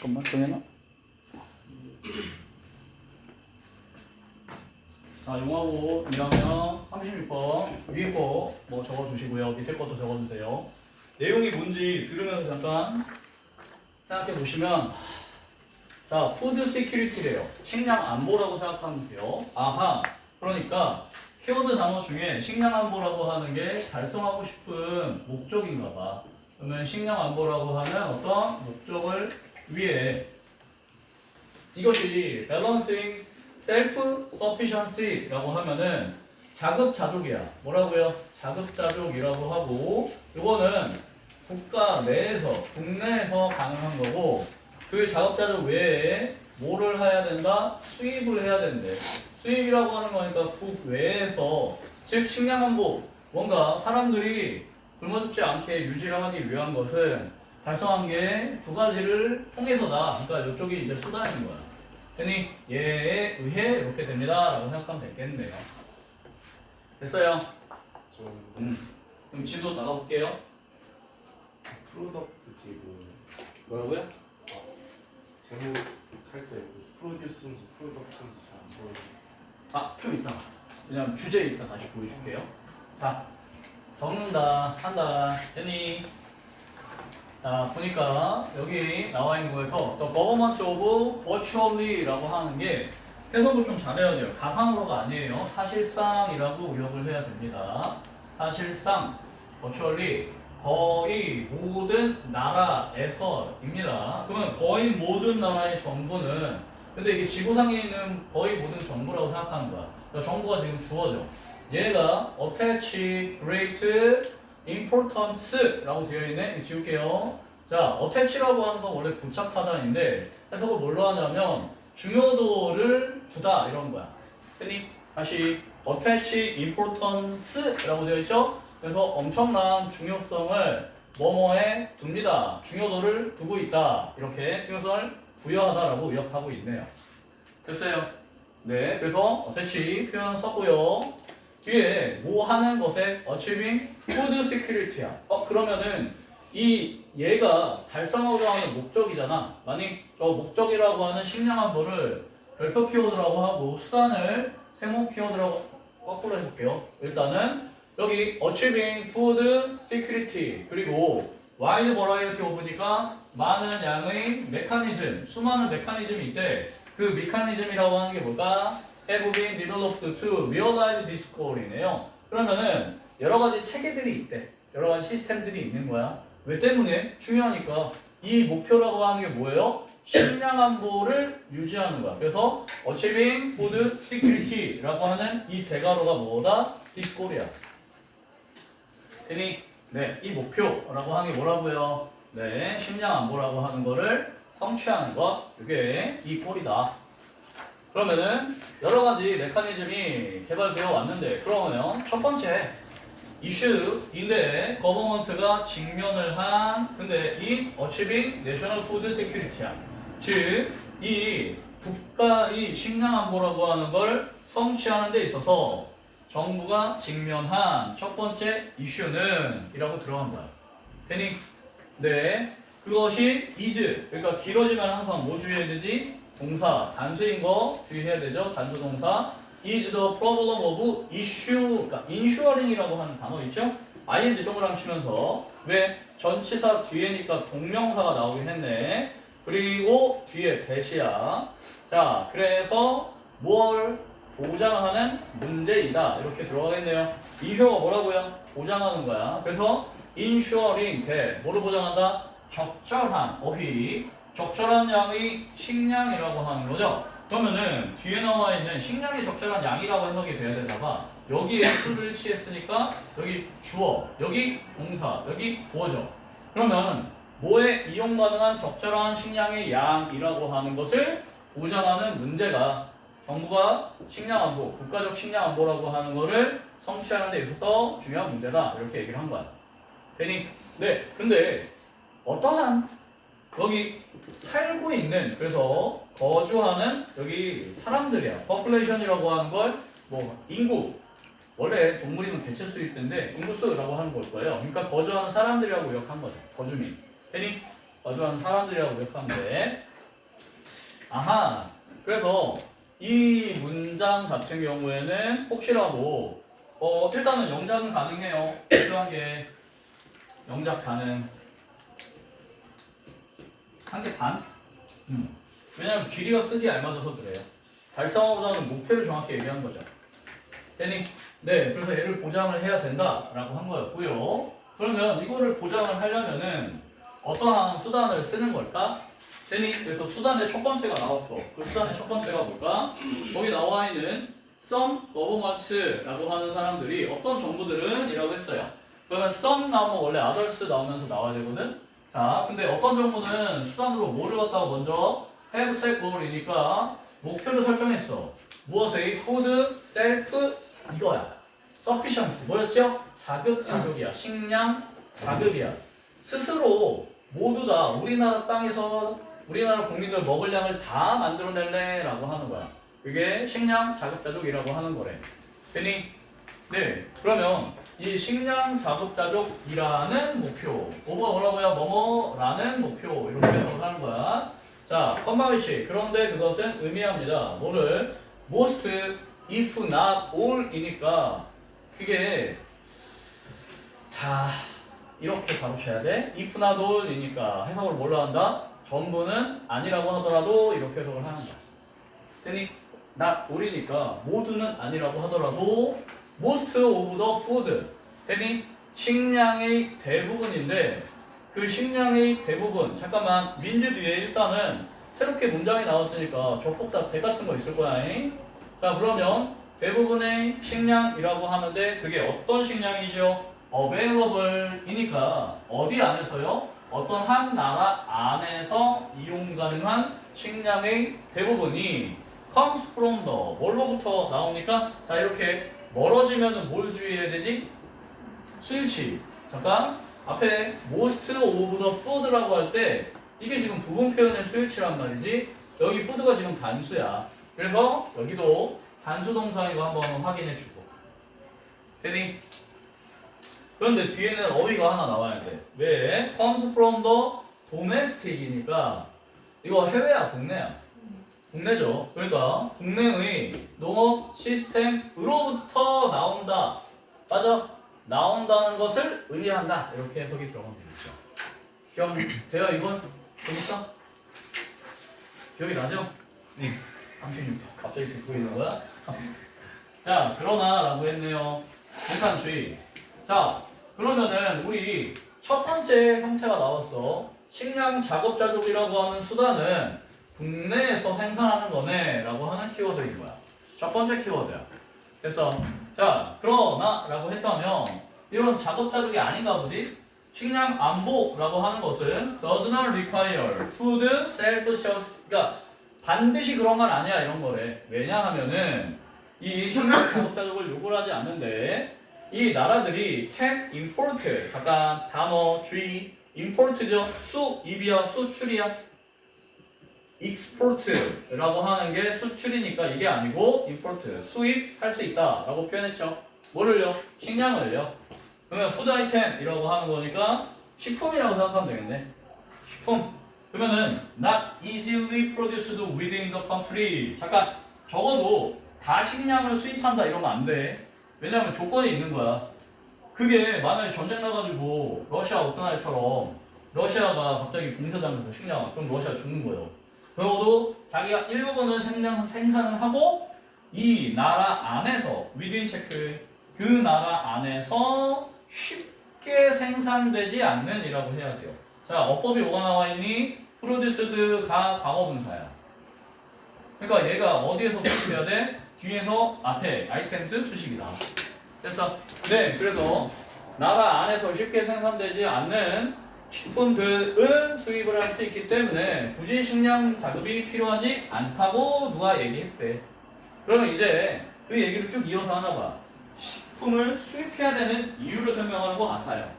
잠깐만 정해놔. 자, 용하고 2학년 36번 위에 거 뭐 적어주시고요. 밑에 것도 적어주세요. 내용이 뭔지 들으면서 잠깐 생각해 보시면, 자, 푸드 시큐리티래요. 식량 안보라고 생각하면 돼요. 아하, 그러니까 키워드 단어 중에 식량 안보라고 하는 게 달성하고 싶은 목적인가 봐. 그러면 식량 안보라고 하는 어떤 목적을 위해 이것이 balancing self-sufficiency라고 하면은 자급자족이야. 뭐라고요? 자급자족이라고 하고, 이거는 국가 내에서, 국내에서 가능한 거고, 그 자급자족 외에 뭐를 해야 된다? 수입을 해야 된대. 수입이라고 하는 거니까 국외에서, 즉 식량안보, 뭔가 사람들이 굶어 죽지 않게 유지를 하기 위한 것은 달성한 게 두 가지를 통해서다. 그러니까 이쪽이 이제 수단인 거야. 그러니 얘에 의해 이렇게 됩니다 라고 생각하면 되겠네요. 됐어요? 그럼 진도 나가볼게요. 프로덕트 지금 뭐라고요? 제목 할때 프로듀스인지 프로덕트인지 잘 안 보여요. 아, 좀 이따. 그냥 주제 이따 다시 보여줄게요. 자, 적는다, 한다, 됐니? 자, 보니까 여기 나와 있는 거에서 The government of virtually라고 하는 게 해석을 좀 잘해야 돼요. 가상으로가 아니에요. 사실상이라고 의역을 해야 됩니다. 사실상 virtually 거의 모든 나라에서입니다. 그러면 거의 모든 나라의 정부는, 근데 이게 지구상에 있는 거의 모든 정부라고 생각하는 거야. 그러니까 정부가 지금 주어져. 얘가 attach great importance라고 되어 있네. 이거 지울게요. 자, attach라고 하는 건 원래 부착하다인데 해석을 뭘로 하냐면 중요도를 두다 이런 거야. 됐니? 다시 attach importance라고 되어 있죠? 그래서 엄청난 중요성을 뭐뭐에 둡니다. 중요도를 두고 있다. 이렇게 중요성을 부여하다라고 의역하고 있네요. 됐어요? 네, 그래서 attach 표현 썼고요. 뒤에 뭐 하는 것에 achieving food security야. 그러면은 얘가 달성하고자 하는 목적이잖아. 만약 저 목적이라고 하는 식량 안보를 별표 키워드라고 하고 수단을 세모 키워드라고 거꾸로 해볼게요. 일단은 여기 achieving food security 그리고 wide variety of니까 많은 양의 메커니즘, 수많은 메커니즘이 있대. 그 메커니즘이라고 하는 게 뭘까? have been developed to realize this goal이네요. 그러면은 여러 가지 체계들이 있대. 여러 가지 시스템들이 있는 거야. 왜 때문에? 중요하니까. 이 목표라고 하는 게 뭐예요? 식량 안보를 유지하는 거야. 그래서 achieving food security라고 하는 이 대가로가 뭐다? this goal이야. 되니? 네, 이 목표라고 하는 게 뭐라고요? 네, 식량 안보라고 하는 거를 성취하는 것. 이게 이 꼴이다. 그러면은 여러 가지 메커니즘이 개발되어 왔는데, 그러면 첫 번째 이슈인데 거버먼트가 직면을 한, 근데 이 achieving national food security야. 즉, 이 국가의 식량 안보라고 하는 걸 성취하는 데 있어서 정부가 직면한 첫 번째 이슈는 이라고 들어간 거야. 되니? 네. 그것이 is, 그러니까 길어지면 항상 뭐 주의해야 되지? 동사, 단수인 거 주의해야 되죠. 단수 동사. is the problem of issue, 그러니까 ensuring이라고 하는 단어 있죠? ing 동그라미 치면서, 왜? 전치사 뒤에니까 동명사가 나오긴 했네. 그리고 뒤에 대시야. 자, 그래서 뭘 보장하는 문제이다. 이렇게 들어가겠네요. ensure가 뭐라고요? 보장하는 거야. 그래서 ensuring 대 뭐를 보장한다? 적절한 어휘, 적절한 양의 식량이라고 하는 거죠. 그러면은 뒤에 나와 있는 식량이 적절한 양이라고 해석이 돼야 되다가 여기에 수를 취했으니까 여기 주어, 여기 동사, 여기 보어죠. 그러면 뭐에 이용 가능한 적절한 식량의 양이라고 하는 것을 보장하는 문제가 정부가 식량 안보, 국가적 식량 안보라고 하는 거를 성취하는 데 있어서 중요한 문제다. 이렇게 얘기를 한 거야. 되니? 네, 근데 어떠한 여기 살고 있는, 그래서 거주하는 여기 사람들이야. population이라고 하는 걸 뭐 인구, 원래 동물이면 개체 수일 텐데 인구수라고 하는 걸 거예요. 그러니까 거주하는 사람들이라고 요약한 거죠. 거주민. 되니? 거주하는 사람들이라고 요약하면 돼. 아하. 그래서 이 문장 같은 경우에는 혹시라도 일단은 영작은 가능해요. 필요한 게 영작 가능. 한 개 반? 왜냐면 길이가 쓰기에 알맞아서 그래요. 달성하고자 하는 목표를 정확히 얘기한 거죠. 되니? 네, 그래서 얘를 보장을 해야 된다라고 한 거였고요. 그러면 이거를 보장을 하려면은 어떠한 수단을 쓰는 걸까? 되니? 그래서 수단의 첫 번째가 나왔어. 그 수단의 첫 번째가 뭘까? 거기 나와 있는 some governments라고 하는 사람들이 어떤 정부들은 이라고 했어요. 그러면 some 나오면 원래 others 나오면서 나와야 되거든? 자, 근데 어떤 정부는 수단으로 뭐를 갖다가 먼저 have set goal이니까 목표를 설정했어. 무엇의? food, self, 이거야. sufficiency. 뭐였죠? 자급자족이야. 식량, 자급이야. 스스로 모두 다 우리나라 땅에서 우리나라 국민들 먹을 양을 다 만들어낼래 라고 하는 거야. 그게 식량, 자급자족이라고 하는 거래. 되니? 네. 그러면 이 식량, 자급자족이라는 목표. 뭐가 뭐라고요? 뭐뭐라는 목표. 이렇게 해석을 하는 거야. 자, 컴마위시. 그런데 그것은 의미합니다. 뭐를? most, if not all이니까 그게 자 이렇게 가로쳐야 돼. if not all이니까 해석을 뭘로 한다? 전부는 아니라고 하더라도 이렇게 해석을 하는 거야. 되니? not all이니까 모두는 아니라고 하더라도 most of the food. 되니? 식량의 대부분인데 그 식량의 대부분 잠깐만 민주 뒤에 일단은 새롭게 문장이 나왔으니까 접속사 대 같은 거 있을 거야. 자 그러면 대부분의 식량이라고 하는데 그게 어떤 식량이죠? available이니까 어디 안에서요? 어떤 한 나라 안에서 이용 가능한 식량의 대부분이 comes from the 뭘로부터 나오니까 자 이렇게 멀어지면은 뭘 주의해야 되지? 수일치. 잠깐 앞에 most of the food라고 할 때 이게 지금 부분 표현의 수일치란 말이지. 여기 food가 지금 단수야. 그래서 여기도 단수 동사 이거 한번 확인해 주고. 되니? 그런데 뒤에는 어휘가 하나 나와야 돼. 왜? comes from the domestic이니까 이거 해외야 국내야? 국내죠. 그러니까 국내의 농업 시스템으로부터 나온다. 맞아? 나온다는 것을 의미한다. 이렇게 해석이 들어가면 되겠죠. 기억돼요 이건? 재밌어? 기억이 나죠? 당신이 갑자기 듣고 있는 거야? 자, 그러나 라고 했네요. 공탄주의. 자, 그러면은 우리 첫 번째 형태가 나왔어. 식량 작업자족이라고 하는 수단은 국내에서 생산하는 거네 라고 하는 키워드인 거야. 첫 번째 키워드야. 됐어. 자, 그러나 라고 했다면 이런 작업자족이 아닌가 보지? 식량 안보라고 하는 것은 does not require food self-sufficiency. 그러니까 반드시 그런 건 아니야 이런 거래. 왜냐하면은 이 식량 작업자족을 요구를 하지 않는데 이 나라들이 can import. 잠깐 단어 주의. import죠. 수입이야 수출이야. export라고 하는 게 수출이니까 이게 아니고 import 수입할 수 있다라고 표현했죠. 뭐를요? 식량을요. 그러면 food item이라고 하는 거니까 식품이라고 생각하면 되겠네. 식품. 그러면은 not easily produced within the country. 잠깐 적어도 다 식량을 수입한다 이러면 안 돼. 왜냐면 조건이 있는 거야. 그게 만약에 전쟁 나가지고 러시아 우크라이나처럼 러시아가 갑자기 봉쇄당해서 식량 그럼 러시아 죽는 거예요. 적어도 자기가 일부분은 생산을 하고 이 나라 안에서 within 체크 그 나라 안에서 쉽게 생산되지 않는 이라고 해야 돼요. 자, 어법이 뭐가 나와 있니? produced가 과거분사야. 그러니까 얘가 어디에서 수식해야 돼? 뒤에서 앞에 items 수식이다. 됐어? 네, 그래서 나라 안에서 쉽게 생산되지 않는 식품들은 수입을 할 수 있기 때문에 굳이 식량 자급이 필요하지 않다고 누가 얘기했대. 그러면 이제 그 얘기를 쭉 이어서 하나 봐. 식품을 수입해야 되는 이유를 설명하는 것 같아요.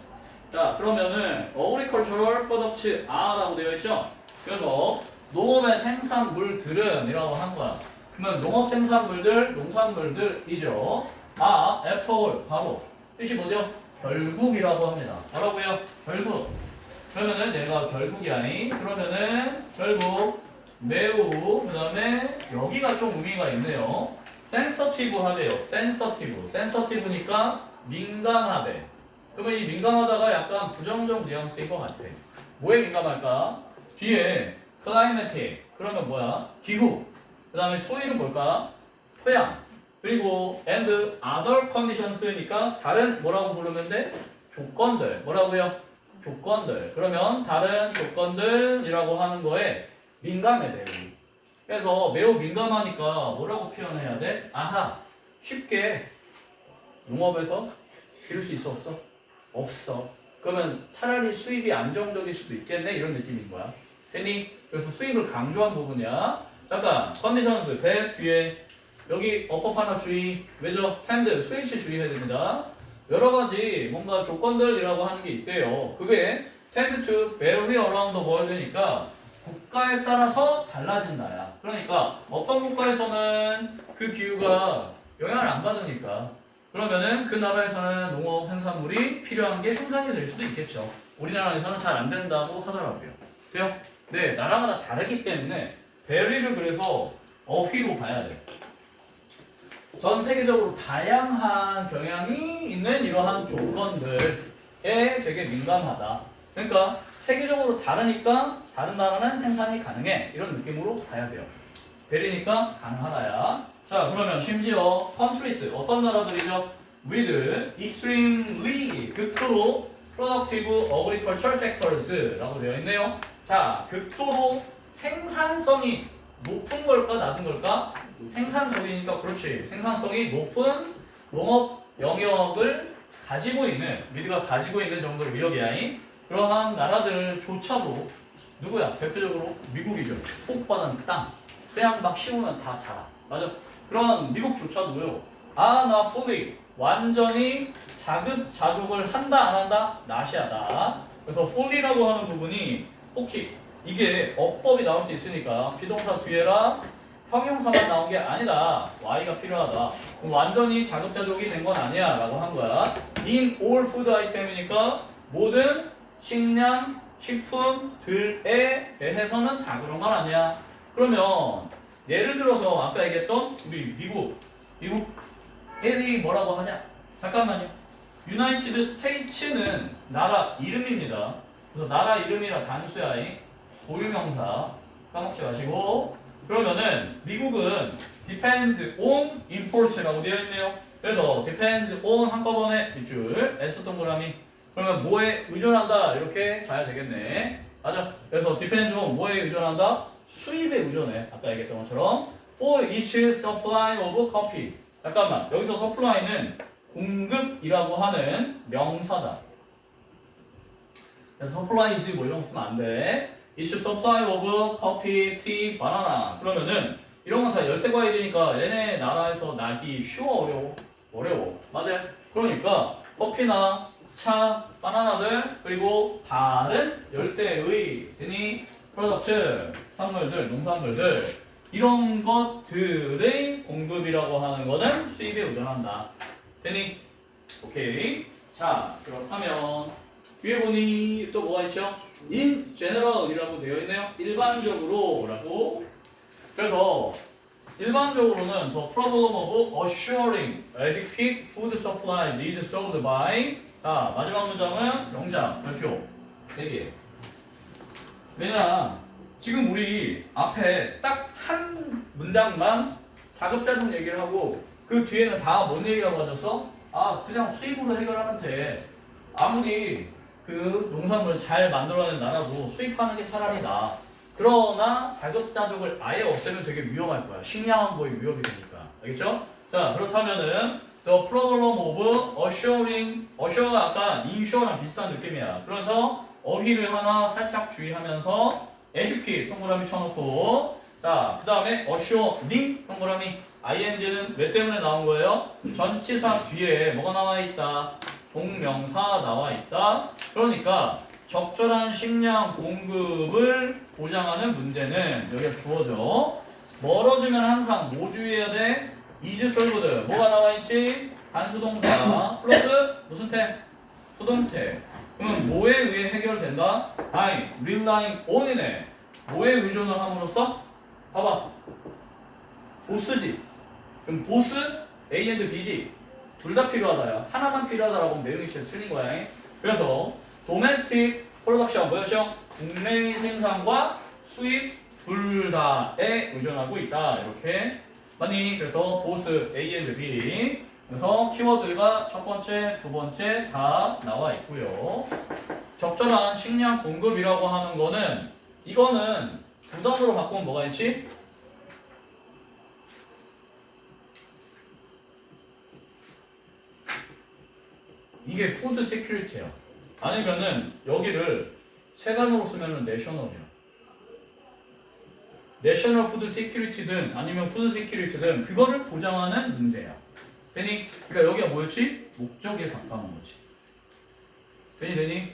자, 그러면은 agricultural products are라고 되어 있죠. 그래서 농업의 생산물들은 이라고 한 거야. 그러면 농업 생산물들, 농산물들이죠. after all, 바로 뜻이 뭐죠? 결국이라고 합니다. 뭐라고요? 결국. 그러면은 얘가 결국이 아니. 그러면은 결국 매우, 그 다음에 여기가 좀 의미가 있네요. 센서티브 하대요. 센서티브니까 민감하대. 그러면 이 민감하다가 약간 부정적 뉘앙스인 것 같아. 뭐에 민감할까? 뒤에 클라이매틱. 그러면 뭐야? 기후. 그 다음에 소일은 뭘까? 토양. 그리고 and other conditions니까 다른 뭐라고 부르면 돼? 조건들. 뭐라고요? 조건들. 그러면 다른 조건들이라고 하는 거에 민감해 매우. 그래서 매우 민감하니까 뭐라고 표현해야 돼? 아하. 쉽게 농업에서 기를 수 있어 없어? 없어. 그러면 차라리 수입이 안정적일 수도 있겠네 이런 느낌인 거야. 됐니? 그래서 수입을 강조한 부분이야. 잠깐 컨디션스 배 뒤에 여기 어법 하나 주의. 왜죠? 텐드 스위치 주의해야 됩니다. 여러 가지 뭔가 조건들이라고 하는 게 있대요. 그게 tend to vary around the world니까 국가에 따라서 달라진다야. 그러니까 어떤 국가에서는 그 기후가 영향을 안 받으니까 그러면은 그 나라에서는 농업 생산물이 필요한 게 생산이 될 수도 있겠죠. 우리나라에서는 잘 안 된다고 하더라고요. 그래요? 네, 나라마다 다르기 때문에 베리를 그래서 어휘로 봐야 돼요. 전 세계적으로 다양한 경향이 있는 이러한 조건들에 되게 민감하다. 그러니까 세계적으로 다르니까 다른 나라는 생산이 가능해. 이런 느낌으로 봐야 돼요. 베리니까 가능하다야. 자, 그러면 심지어 countries 어떤 나라들이죠? with extremely 극도로 productive agricultural sectors라고 되어 있네요. 자, 극도로 생산성이 높은 걸까 낮은 걸까? 생산적이니까 그렇지. 생산성이 높은 농업 영역을 가지고 있는 미드가 가지고 있는 정도 위력이야인 그러한 나라들조차도 누구야? 대표적으로 미국이죠. 축복받은 땅. 그냥 막 심으면 다 자라. 맞아. 그런 미국조차도요. 아, 나 fully 완전히 자급자족을 한다 안 한다? 나시하다. 그래서 fully라고 하는 부분이 혹시 이게 어법이 나올 수 있으니까 비동사 뒤에라 형용사만 나온 게 아니다. Y가 필요하다. 그럼 완전히 자급자족이 된 건 아니야 라고 한 거야. In all food item이니까 모든 식량, 식품들에 대해서는 다 그런 건 아니야. 그러면 예를 들어서 아까 얘기했던 우리 미국 이 뭐라고 하냐? 잠깐만요. United States는 나라 이름입니다. 그래서 나라 이름이라 단수야. 고유명사 까먹지 마시고 그러면은 미국은 depends on import라고 되어 있네요. 그래서 depends on 한꺼번에 밑줄 S 동그라미 그러면 뭐에 의존한다 이렇게 봐야 되겠네. 맞아. 그래서 depends on 뭐에 의존한다? 수입에 의존해. 아까 얘기했던 것처럼 for each supply of coffee. 잠깐만 여기서 supply는 공급이라고 하는 명사다. 그래서 supply지 뭐 이런 거 쓰면 안 돼. each supply of coffee, tea, banana. 그러면은 이런 건 다 열대과일이니까 얘네 나라에서 나기 쉬워 어려워. 맞아요. 그러니까 커피나 차, 바나나들 그리고 다른 열대의 프로덕트 산물들, 농산물들 이런 것들의 공급이라고 하는 거는 수입에 의존한다. 되니? 오케이. 자, 그렇다면 뒤에 보니 또 뭐가 있죠? In general이라고 되어 있네요. 일반적으로라고. 그래서 일반적으로는 the problem of assuring adequate food supply is solved by 자, 마지막 문장은 영장, 발표 3개. 왜냐 지금 우리 앞에 딱 한 문장만 자급자족 얘기를 하고 그 뒤에는 다 뭔 얘기가 가졌어? 아 그냥 수입으로 해결하면 돼. 아무리 그 농산물 잘 만들어낸 나라도 수입하는 게 차라리 나아. 그러나 자급자족을 아예 없애면 되게 위험할 거야. 식량 거의 위협이 되니까. 알겠죠? 자 그렇다면은 the problem of assuring assure가 아까 insure랑 비슷한 느낌이야. 그래서 어휘를 하나 살짝 주의하면서 educate 동그라미 쳐놓고 자 그 다음에 assuring 동그라미 ing는 왜 때문에 나온 거예요? 전치사 뒤에 뭐가 나와 있다? 동명사 나와 있다. 그러니까 적절한 식량 공급을 보장하는 문제는 여기에 주어져. 멀어지면 항상 뭐 주의해야 돼? is solved 뭐가 나와 있지? 단수동사 플러스 무슨 태? 수동태. 그러면 뭐에 의해 해결된다? by relying on이네. 뭐에 의존을 함으로써? 봐봐. 보스지. 그럼 보스 A and B지. 둘 다 필요하다야. 하나만 필요하다라고 하면 내용이 진짜 틀린 거야. 그래서 도메스틱 프로덕션 뭐였죠? 국내 생산과 수입 둘 다에 의존하고 있다. 이렇게 맞니? 그래서 보스 A and B. 그래서 키워드가 첫 번째, 두 번째 다 나와 있고요. 적절한 식량 공급이라고 하는 거는 이거는 부단으로 바꾸면 뭐가 있지? 이게 푸드 세큐리티야. 아니면은 여기를 세 단어로 쓰면은 내셔널이야. 내셔널 푸드 세큐리티든 아니면 푸드 세큐리티든 그거를 보장하는 문제야. 되니? 그러니까 여기가 뭐였지? 목적에 가까운 거지. 되니?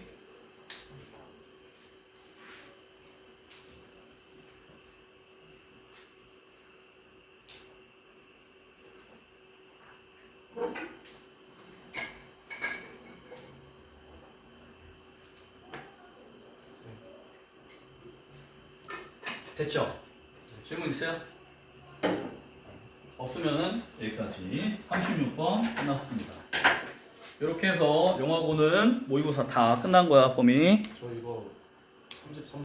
됐죠? 질문 있어요? 없으면은 여기까지 36번 끝났습니다. 이렇게 해서 영어고는 모의고사 다 끝난 거야, 범이. 저 이거 33